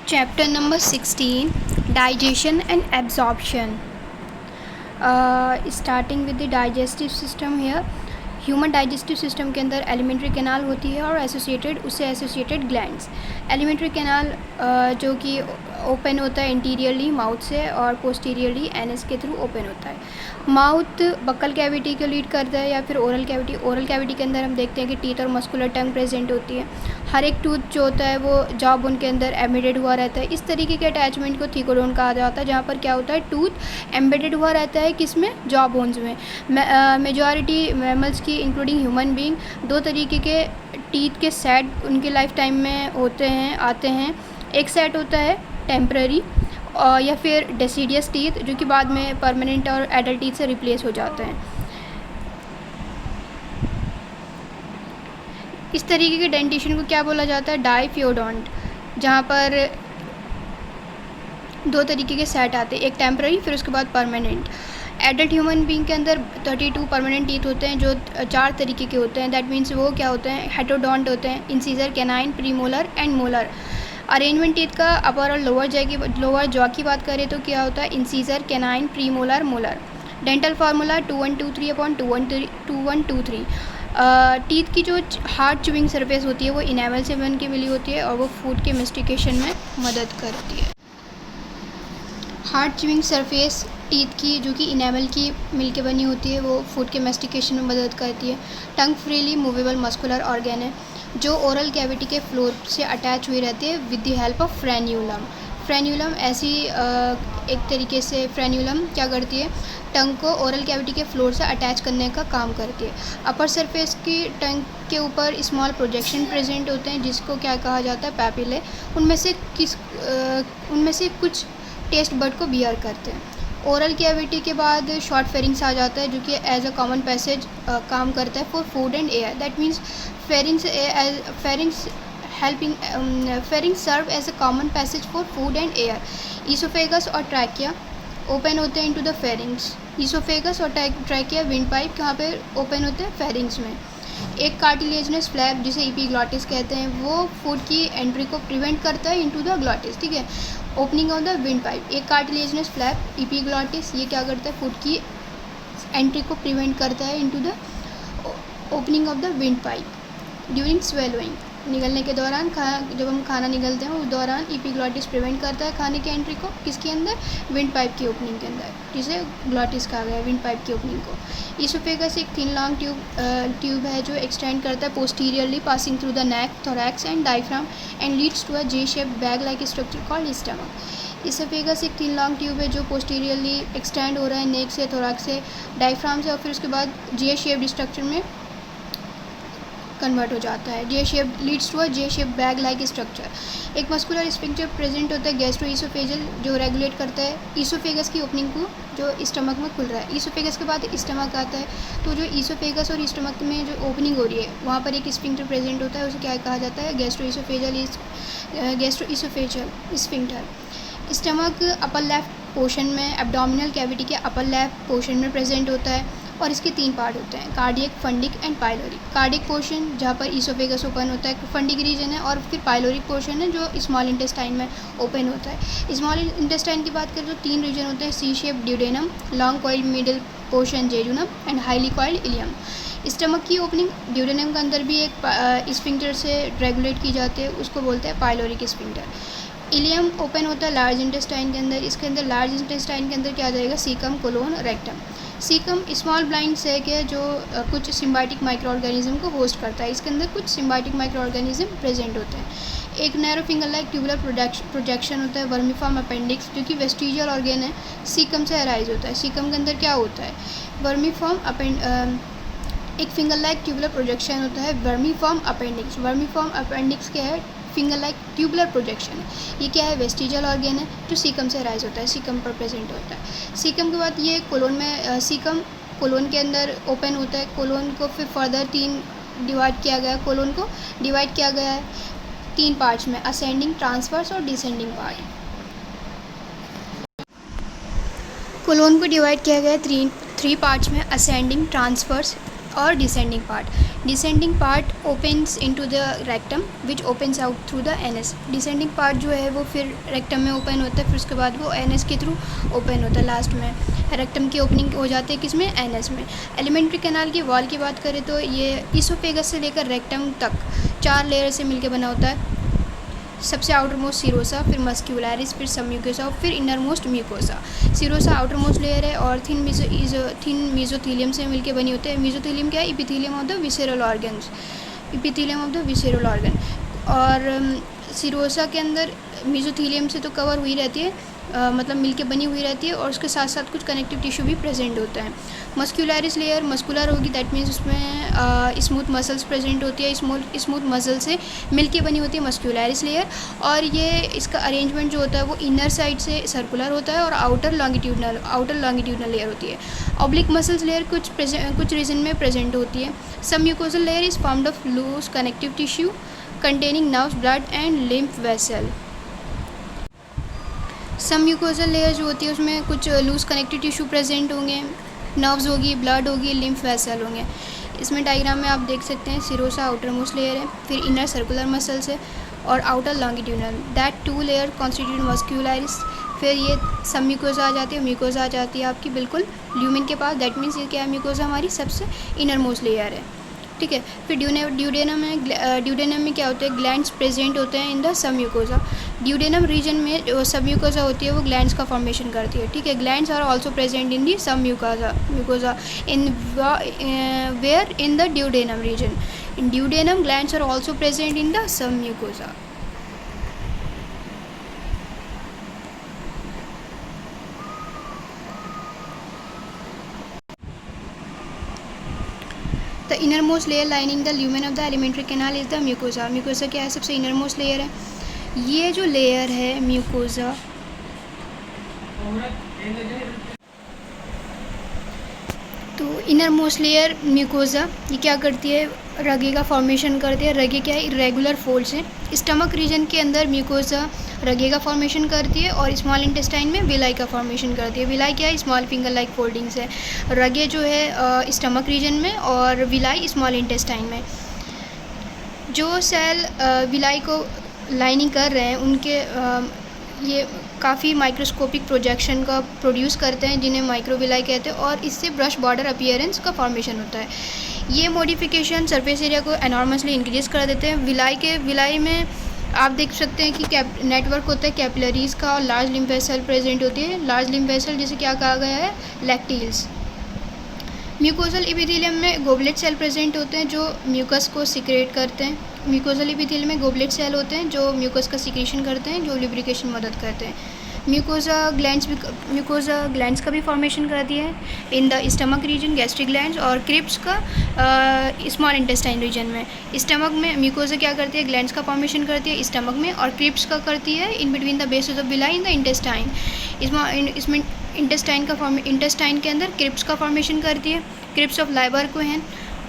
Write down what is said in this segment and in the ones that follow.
Chapter number 16, Digestion and Absorption. Starting with the digestive system here. Human digestive system के अंदर alimentary canal होती है और उससे एसोसिएटेड ग्लैंड्स। एलिमेंट्री कैनाल जो कि ओपन होता है इंटीरियरली माउथ से और पोस्टीरियरली एनएस के थ्रू ओपन होता है। माउथ बक्कल कैविटी को लीड करता है या फिर ओरल कैविटी के अंदर हम देखते हैं कि टीथ और मस्कुलर टंग प्रेजेंट होती है। हर एक टूथ जो होता है वो जॉ बोन के अंदर एम्बेडेड हुआ रहता है। इस तरीके के अटैचमेंट को थिकोडोन कहा जाता है, जहाँ पर क्या होता है टूथ एम्बेडेड हुआ रहता है किसमें, जॉ बोन्स में। मेजॉरिटी मैमल्स की इंक्लूडिंग ह्यूमन बीइंग दो तरीके के टीथ के सेट उनके लाइफ टाइम में आते हैं। एक सेट होता है टेम्पररी या फिर डेसिडियस टीथ जो कि बाद में परमानेंट और एडल्ट टीथ से रिप्लेस हो जाते हैं। इस तरीके के डेंटिशन को क्या बोला जाता है, डाइफियोडोंट, जहाँ पर दो तरीके के सेट आते हैं, एक टेम्पररी फिर उसके बाद परमानेंट। एडल्ट ह्यूमन बीइंग के अंदर 32 परमानेंट टीथ होते हैं जो 4 तरीके के होते हैं। दैट मीन्स वो क्या होते हैं, हेटेरोडोंट होते हैं, incisor, canine, premolar and molar. Arrangement teeth का अपर और लोअर जॉ की बात करें तो क्या होता है, incisor, canine, premolar, molar. Dental formula 2123/2123। Teeth की जो हार्ड च्यूइंग सरफेस होती है वो इनेमल से बन के मिली होती है और वो फूड के मेस्टिकेशन में मदद करती है। हार्ड च्यूइंग सरफेस टीथ की जो कि इनेमल की मिल के बनी होती है वो फूड के मेस्टिकेशन में मदद करती है। टंग फ्रीली मूवेबल मस्कुलर ऑर्गेन है जो ओरल कैविटी के फ्लोर से अटैच हुई रहती है with the help of frenulum ऐसी एक तरीके से फ्रेन्यूलम क्या करती है, टंग को ओरल कैविटी के फ्लोर से अटैच करने का काम करती है। अपर सरफेस की टंग के ऊपर स्मॉल प्रोजेक्शन प्रेजेंट होते हैं जिसको क्या कहा जाता है, पैपिले। उनमें से कुछ टेस्ट बड को बियर करते हैं। ओरल कैविटी के बाद शॉर्ट फेरिंग्स आ जाता है जो कि एज अ कॉमन पैसेज काम करता है for food and air. That means pharynx serve as a common passage for food and air. Oesophagus और ट्रैकिया ओपन होते हैं इनटू द फेरिंग्स। ईसोफेगस और ट्रैकिया विंड पाइप कहाँ पे ओपन होते हैं, फेरिंग्स में। एक कार्टिलेजनस फ्लैप जिसे इपीग्लॉटिस कहते हैं वो फूड की एंट्री को प्रिवेंट करता है इनटू द ग्लॉटिस, ठीक है। Opening of the wind pipe, एक कार्टिलेजनस फ्लैप इपीग्लॉटिस ये क्या करता है, फूड की एंट्री को प्रिवेंट करता है into the opening of the wind pipe. During swallowing, निगलने के दौरान जब हम खाना निगलते हैं उस दौरान इपीग्लॉटिस प्रिवेंट करता है खाने की एंट्री को किसके अंदर, विंड पाइप की ओपनिंग के अंदर, जिसे ग्लॉटिस कहा गया है, विंड पाइप की ओपनिंग को। ईसोफेगस एक थिन लॉन्ग ट्यूब है जो एक्सटेंड करता है posteriorly passing through the neck, thorax and diaphragm and leads to a J shape bag like structure called stomach. Oesophagus एक थिन लॉन्ग ट्यूब है जो पोस्टीरियरली एक्सटेंड हो रहा है नेक से, थोरैक्स से, डायफ्राम से और फिर उसके बाद जे शेप्ड स्ट्रक्चर में कन्वर्ट हो जाता है। J shape leads to a J shape bag like structure. एक मस्कुलर स्फिंक्टर प्रेजेंट होता है गैस्ट्रोईसोफेजल जो रेगुलेट करता है ईसोफेगस की ओपनिंग को जो स्टमक में खुल रहा है। ईसोफेगस के बाद स्टमक आता है तो जो ईसोफेगस और स्टमक में जो ओपनिंग हो रही है वहाँ पर एक स्फिंक्टर प्रेजेंट होता है, उसे क्या कहा जाता है, gastroesophageal sphincter. Stomach upper left portion में एब्डोमिनल कैविटी के अपर लेफ्ट पोर्शन में प्रेजेंट होता है और इसके 3 पार्ट होते हैं, cardiac, fundic and pyloric. Cardiac portion जहाँ पर ईसोफेगस ओपन होता है, फंडिक रीजन है और फिर पाइलोरिक पोर्शन है जो स्मॉल इंटेस्टाइन में ओपन होता है। स्मॉल इंटेस्टाइन की बात करें तो 3 रीजन होते हैं, C shape duodenum, long coiled middle portion jejunum and highly coiled ileum. Stomach की ओपनिंग ड्यूडेनम के अंदर भी एक स्फिंक्टर से रेगुलेट की जाती है, उसको बोलते हैं पाइलोरिक स्फिंक्टर। इलियम ओपन होता है लार्ज इंटेस्टाइन के अंदर, इसके अंदर लार्ज इंटेस्टाइन के अंदर क्या आ जाएगा, caecum, colon, rectum. Caecum small blind sac है जो कुछ सिम्बायोटिक माइक्रो ऑर्गेनिज्म को होस्ट करता है, इसके अंदर कुछ सिम्बायोटिक माइक्रो ऑर्गेनिज्म प्रेजेंट होते हैं। एक narrow finger like tubular projection होता है, वर्मीफॉर्म अपेंडिक्स जो कि वेस्टिजियल ऑर्गेन है, सीकम से अराइज होता है। सीकम के अंदर क्या होता है, वर्मीफॉर्म एक फिंगर लाइक ट्यूबुलर प्रोजेक्शन होता है, वर्मीफॉर्म अपेंडिक्स। वर्मीफॉर्म अपेंडिक्स क्या है, फिंगर लाइक ट्यूबुलर प्रोजेक्शन है, ये क्या है, वेस्टिजियल ऑर्गेन है जो सीकम से राइज होता है, सीकम पर प्रेजेंट होता है। सीकम के बाद ये कोलोन में सीकम कोलोन के अंदर ओपन होता है, कोलोन को फिर फर्दर 3 डिवाइड किया गया, कोलोन को डिवाइड किया गया है 3 पार्ट्स में, असेंडिंग, ट्रांसवर्स और डिसेंडिंग पार्ट। कोलोन को डिवाइड किया गया है 3 पार्ट्स में, असेंडिंग, ट्रांसवर्स और descending part opens into the rectum which opens out through the NS. Descending part जो है वो फिर रेक्टम में ओपन होता है, फिर उसके बाद वो एनएस के थ्रू ओपन होता है। लास्ट में रेक्टम की ओपनिंग हो जाती है किस में, एनएस में। एलिमेंट्री कैनाल की वॉल की बात करें तो ये ईसोफेगस से लेकर रेक्टम तक 4 लेयर से मिलकर बना होता है। सबसे आउटर मोस्ट सीरोसा, फिर मस्क्यूलरिस, फिर सबम्यूकोसा, फिर inner most mucosa. Serosa outer most layer है और थिन मेसोथीलियम से मिलके बनी होते हैं। मेसोथीलियम क्या है, epithelium of the visceral organs, epithelium of the visceral organ. और सीरोसा के अंदर मेसोथीलियम से तो कवर हुई रहती है, मतलब मिलके बनी हुई रहती है, और उसके साथ साथ कुछ कनेक्टिव टिश्यू भी प्रेजेंट होता है। मस्क्यूलरिस लेयर मस्कुलर होगी, दैट मीन्स उसमें स्मूथ मसल्स प्रेजेंट होती है, स्मूथ मसल से मिलके बनी होती है मस्क्यूलरिस लेयर। और ये इसका अरेंजमेंट जो होता है वो इनर साइड से सर्कुलर होता है और आउटर लॉन्गिट्यूडनल लेयर होती है। ऑब्लिक मसल्स लेयर कुछ रीजन में प्रेजेंट होती है। Submucosal layer is formed of loose connective tissue containing nerves, blood and lymph vessel. Submucosal layer जो होती है उसमें कुछ लूज कनेक्टिव टिश्यू प्रेजेंट होंगे, नर्व्स होगी, ब्लड होगी, लिम्फ वेसल होंगे। इसमें डायग्राम में आप देख सकते हैं सीरोसा आउटर मोस्ट लेयर है, फिर इनर सर्कुलर मसल्स है और outer longitudinal, that 2 layer constitute muscularis. फिर ये सब म्यूकोसा आ जाती है, म्यूकोसा आ जाती है आपकी बिल्कुल ल्यूमेन के पास, दैट मीन्स ये क्या है, म्यूकोसा हमारी सबसे इनर मोस्ट लेयर है, ठीक है। फिर ड्यूडेनम में क्या होता है, ग्लैंड्स प्रेजेंट होते हैं in the submucosa. Duodenum region में जो सब म्यूकोसा होती है वो ग्लैंड्स का फॉर्मेशन करती है, ठीक है। Glands are also present in the submucosa in where in the duodenum region. In duodenum glands are also present in the submucosa. The innermost layer lining the lumen of the alimentary canal is the mucosa. Mucosa क्या है, सबसे inner most layer है। ये जो layer है mucosa, तो inner most layer mucosa ये क्या करती है, रगे का फॉर्मेशन करती है। रगे क्या है, इरेगुलर फोल्ड्स हैं। स्टमक रीजन के अंदर म्यूकोसा रगे का फॉर्मेशन करती है और स्मॉल इंटेस्टाइन में विलाई का फॉर्मेशन करती है। विलाई क्या है, स्मॉल फिंगर लाइक फोल्डिंग्स है। रगे जो है स्टमक रीजन में और विलाई स्मॉल इंटेस्टाइन में। जो सेल विलाई को लाइनिंग कर रहे हैं उनके ये काफ़ी माइक्रोस्कोपिक प्रोजेक्शन का प्रोड्यूस करते हैं जिन्हें माइक्रोविलाई कहते हैं, और इससे ब्रश बॉर्डर अपीयरेंस का फॉर्मेशन होता है। ये मॉडिफिकेशन सरफेस एरिया को एनॉर्मसली इंक्रीज कर देते हैं। विलाई में आप देख सकते हैं कि नेटवर्क होता है कैपिलरीज़ का और लार्ज लिम्फ वेसल प्रेजेंट होती है। लार्ज लिम्फ वेसल जिसे क्या कहा गया है, लैक्टील्स। म्यूकोसल इपिथेलियम में गोबलेट सेल प्रेजेंट होते हैं जो म्यूकस को सिक्रेट करते हैं। म्यूकोसल इपिथेलियम में गोबलेट सेल होते हैं जो म्यूकस का सिक्रेशन करते हैं, जो लुब्रिकेशन मदद करते हैं। म्यूकोसा ग्लैंड्स का भी फॉर्मेशन करती है in the stomach region, gastric glands, और क्रिप्स का स्मॉल इंटेस्टाइन रीजन में। स्टमक में म्यूकोसा क्या करती है, ग्लैंड्स का फॉर्मेशन करती है स्टमक में, और क्रिप्स का करती है in between the base of the villi in the intestine. इसमें इंटेस्टाइन के अंदर क्रिप्स का फॉर्मेशन करती है, क्रिप्स ऑफ लाइबरकोहेन।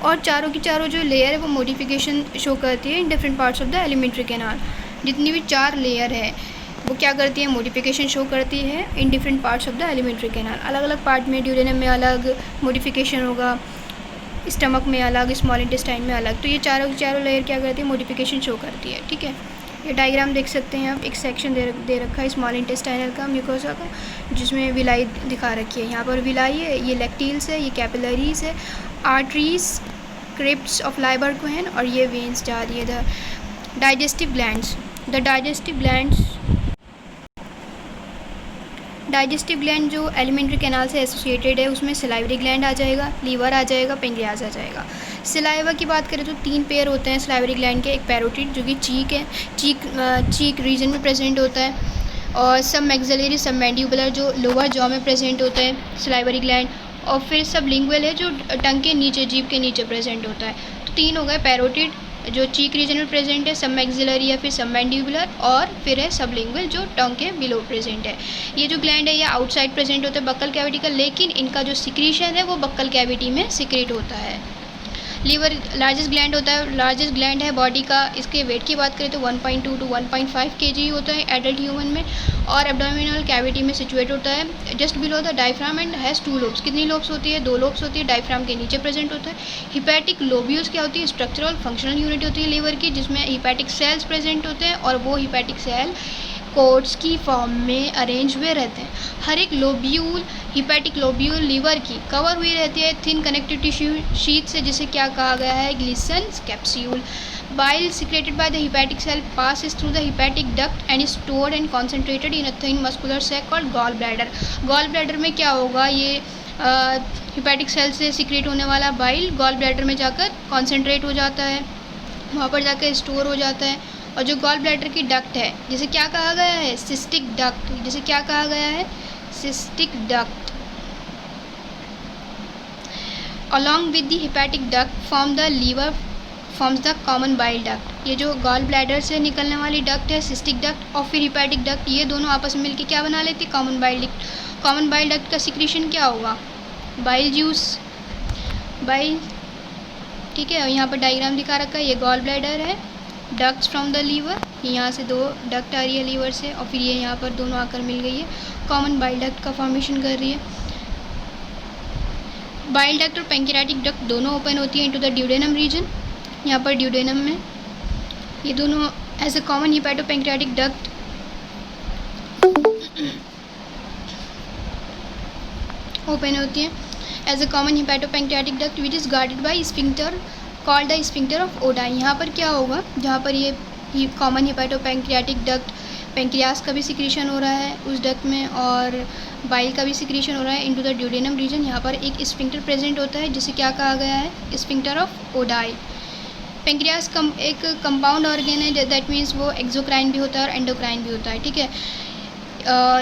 और चारों की चारों जो लेयर है वो मॉडिफिकेशन शो करती है in different parts of the alimentary canal. जितनी भी 4 लेयर है वो क्या करती है, मॉडिफिकेशन शो करती है in different parts of the alimentary canal. अलग अलग पार्ट में, ड्यूडेनम में अलग मॉडिफिकेशन होगा, स्टमक में अलग, स्मॉल इंटेस्टाइन में अलग। तो ये चारों की चारों लेयर क्या करती है, मॉडिफिकेशन शो करती है, ठीक है। ये डायग्राम देख सकते हैं आप, एक सेक्शन दे रखा है स्मॉल इंटेस्टाइनल का, म्यूकोसा का, जिसमें विलाई दिखा रखी है। यहाँ पर विलाई है, ये लैक्टील्स है, ये कैपिलरीज है, आर्टरीज, क्रिप्स ऑफ लाइबरकोहेन, और ये वेन्स जा रही है। द डाइजेस्टिव ग्लैंड जो एलिमेंट्री कैनाल से एसोसिएटेड है उसमें सलाइवरी ग्लैंड आ जाएगा, लीवर आ जाएगा, पेंक्रियाज आ जाएगा। सलाइवा की बात करें तो 3 पेयर होते हैं सलाइवरी ग्लैंड के। एक पैरोटिड जो कि चीक है, चीक रीजन में प्रेजेंट होता है, और सब मैक्सिलरी सब मैंडिबुलर जो लोअर जॉ में प्रेजेंट होता है सलाइवरी ग्लैंड, और फिर सब लिंगुअल है जो टंग के नीचे, जीभ के नीचे प्रेजेंट होता है। तो 3 हो गए, पैरोटिड जो चीक रीजन में प्रेजेंट है, सब मैक्सिलरी या फिर सब मैंडिबुलर, और फिर है सब लिंगुअल जो टंग के बिलो प्रेजेंट है। ये जो ग्लैंड है ये आउटसाइड प्रेजेंट होता है बक्कल कैविटी का, लेकिन इनका जो सिक्रीशन है वो बक्कल कैविटी में सिक्रेट होता है। लीवर लार्जेस्ट ग्लैंड होता है, लार्जेस्ट ग्लैंड है बॉडी का। इसके वेट की बात करें तो 1.2 to 1.5 kg होता है एडल्ट ह्यूमन में, और एब्डोमिनल कैविटी में सिचुएट होता है just below the diaphragm and has 2 lobes. कितनी लोब्स होती है? 2 लोब्स होती है, डायफ्राम के नीचे प्रेजेंट होता है। हिपैटिक लोब्यूल्स क्या होती है? स्ट्रक्चरल फंक्शनल यूनिट होती है लीवर की, जिसमें हिपैटिक सेल्स प्रेजेंट होते हैं, और वो हिपैटिक सेल कोड्स की फॉर्म में अरेंज हुए रहते हैं। हर एक लोब्यूल, हिपैटिक लोब्यूल लीवर की कवर हुई रहती है थिन कनेक्टिव टिश्यू शीट से, जिसे क्या कहा गया है? Glisson's capsule. Bile secreted by the hepatic cell passes through the hepatic duct and is stored and concentrated in a thin muscular sac called gallbladder. Gallbladder में क्या होगा? ये hepatic cell से secrete होने वाला bile gallbladder में जाकर concentrate हो जाता है, वहाँ पर जाकर store हो जाता है। और जो gallbladder की duct है, जिसे क्या कहा गया है? cystic duct। जिसे क्या कहा गया है? cystic duct। Along with the hepatic duct forms the common bile duct। ये जो गॉल ब्लैडर से निकलने वाली डक्ट है, सिस्टिक डक्ट, और फिर हिपैटिक डक्ट, ये दोनों आपस में मिलकर क्या बना लेते हैं? Common bile duct. Common bile duct का सिक्रीशन क्या होगा? बाइल जूस, बाइल, ठीक है। और यहाँ पर डायग्राम दिखा रखा है, ये गॉल ब्लैडर है, डक्ट्स फ्रॉम द लीवर, यहाँ से 2 डक्ट आ रही है लीवर से, और फिर ये यहाँ पर दोनों आकर मिल गई है, कॉमन बाइल डक्ट का फॉर्मेशन कर रही है। बाइल डक्ट और पैंक्रियाटिक डक्ट दोनों ओपन होती है इनटू द ड्यूडेनम रीजन। यहाँ पर ड्यूडेनम में ये दोनों as a common hepatopancreatic duct open होती है as a common hepatopancreatic duct which is guarded by sphincter called the sphincter of Oddi. यहाँ पर क्या होगा? जहाँ पर ये कॉमन हिपैटोपैंक्रियाटिक डक्ट, पैंक्रियास का भी सिक्रीशन हो रहा है उस डक्ट में, और बाइल का भी सिक्रीशन हो रहा है इनटू द ड्यूडेनम रीजन। यहाँ पर एक स्फिंक्टर प्रेजेंट होता है जिसे क्या कहा गया है? Sphincter of ODI. पेंक्रियास एक कंपाउंड ऑर्गन है, दैट मीन्स वो एक्सोक्राइन भी होता है और एंडोक्राइन भी होता है, ठीक है।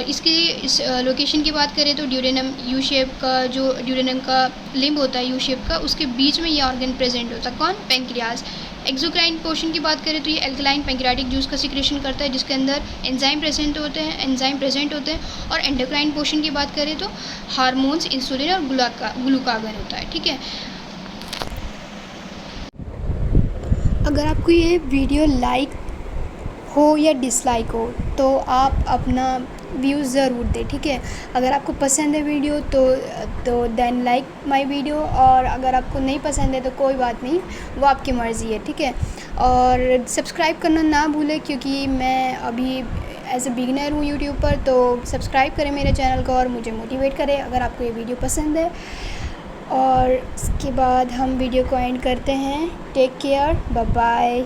इसकी लोकेशन की बात करें तो ड्यूडेनम यू शेप का, जो ड्यूडेनम का लिम्ब होता है यू शेप का, उसके बीच में ये ऑर्गन प्रेजेंट होता है। कौन? पेंक्रियास। एक्सोक्राइन पोर्शन की बात करें तो ये एल्कलाइन पैंक्रियाटिक जूस का सिक्रेशन करता है, जिसके अंदर एंजाइम प्रेजेंट होते हैं। और एंडोक्राइन पोर्शन की बात करें तो हार्मोन्स, इंसुलिन और ग्लूकागन होता है, ठीक है। अगर आपको ये वीडियो लाइक हो या डिसलाइक हो तो आप अपना व्यूज़ ज़रूर दें, ठीक है। अगर आपको पसंद है वीडियो तो देन लाइक माय वीडियो, और अगर आपको नहीं पसंद है तो कोई बात नहीं, वो आपकी मर्ज़ी है, ठीक है। और सब्सक्राइब करना ना भूलें, क्योंकि मैं अभी एज ए बिगिनर हूँ यूट्यूब पर, तो सब्सक्राइब करें मेरे चैनल को और मुझे मोटिवेट करें अगर आपको ये वीडियो पसंद है। और इसके बाद हम वीडियो को एंड करते हैं। Take care, bye bye.